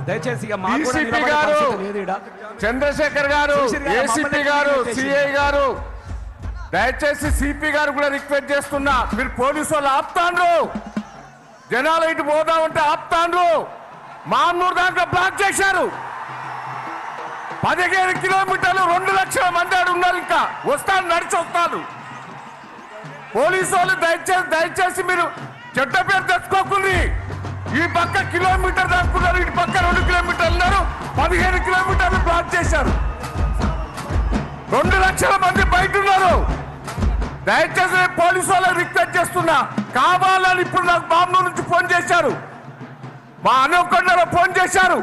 దయచేసి చంద్రశేఖర్ గారు, ఏసీపీ గారు, సిఐ గారు, దయచేసి సిపి గారు కూడా రిక్వెస్ట్ చేస్తున్నా, మీరు పోలీసు వాళ్ళు ఆపుతాండ్రు, జనాలు ఇటు పోదామంటే ఆపుతాండ్రు. మామూలు దాంట్లో బ్లాక్ చేశారు. 15 కిలోమీటర్లు 2 లక్షల మంది ఆడు ఉన్నారు. ఇంకా వస్తాను, నడిచి వస్తాను. పోలీసు వాళ్ళు దయచేసి మీరు చెడ్డ పేరు తెచ్చుకోకుండా ఈ పక్క కిలోమీటర్ దాక్కున్నారు, ఇటు పక్క 2 కిలోమీటర్లు ఉన్నారు. 15 కిలోమీటర్లు బ్లాక్ చేశారు. 2 లక్షల మంది బయట ఉన్నారు. దయచేసి పోలీసు వాళ్ళని రిక్వెస్ట్ చేస్తున్నా, కావాలని ఇప్పుడు నాకు బాంబు నుంచి ఫోన్ చేశారు, మా అనుకొండలో ఫోన్ చేశారు,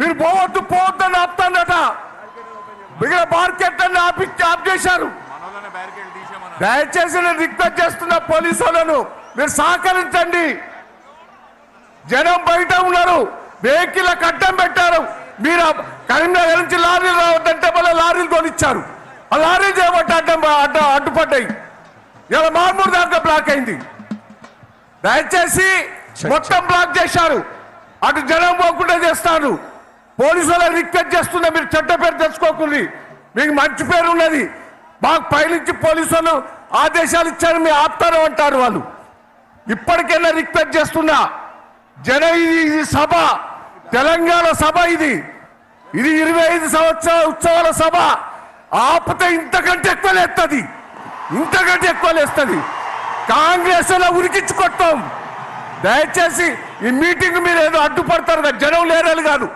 మీరు పోవద్దని ఆపుతానట. మిగిలిన మార్కెట్ అన్ని ఆఫ్ చేశారు. దయచేసి నేను రిక్వెస్ట్ చేస్తున్నా పోలీసు వాళ్ళను, మీరు సహకరించండి. జనం బయట ఉన్నారు, వెహికల్ అడ్డం పెట్టారు. మీరు కరీంనగర్ నుంచి లారీలు రావద్దంటే మళ్ళీ లారీలు కొనిచ్చారు. ఆ లారీ చేయబట్టి అడ్డుపడ్డాయి. ఇలా మామూలు దాకా బ్లాక్ అయింది. దయచేసి మొత్తం బ్లాక్ చేశారు. అటు జనం పోకుండా చేస్తారు. పోలీసు వాళ్ళని రిక్వెస్ట్ చేస్తున్నా, మీరు చెడ్డ పేరు తెచ్చుకోకుండా, మీకు మంచి పేరు ఉన్నది. మాకు పైనుంచి పోలీసు వాళ్ళు ఆదేశాలు ఇచ్చారు, మీ ఆపుతారు అంటారు వాళ్ళు. ఇప్పటికైనా రిక్వెస్ట్ చేస్తున్నా, ఇది సభ, తెలంగాణ సభ, ఇది 25 సంవత్సరాల ఉత్సవాల సభ. ఆపితే ఇంతకంటే ఎక్కువ లేస్తుంది. కాంగ్రెస్ అలా ఉరికించుకొట్టాం. దయచేసి ఈ మీటింగ్ మీరు ఏదో అడ్డుపడతారు కదా, జనం లేరని కాదు.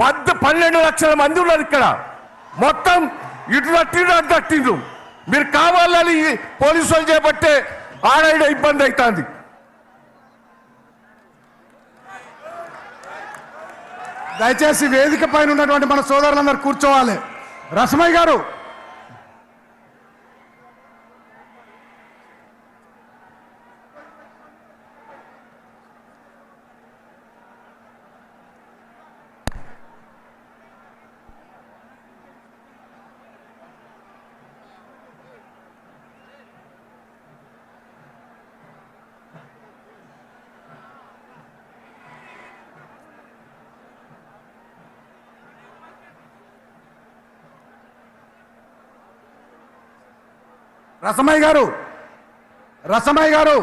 12 లక్షల మంది ఉన్నారు ఇక్కడ. మొత్తం ఇటు తట్టిండ్రు. మీరు కావాలని పోలీసు వాళ్ళు చేపట్టే ఆడ ఇబ్బంది అవుతుంది. దయచేసి వేదిక పైన ఉన్నటువంటి మన సోదరులందరూ కూర్చోవాలి. రసమయ్య గారు, రసమయ్య గారు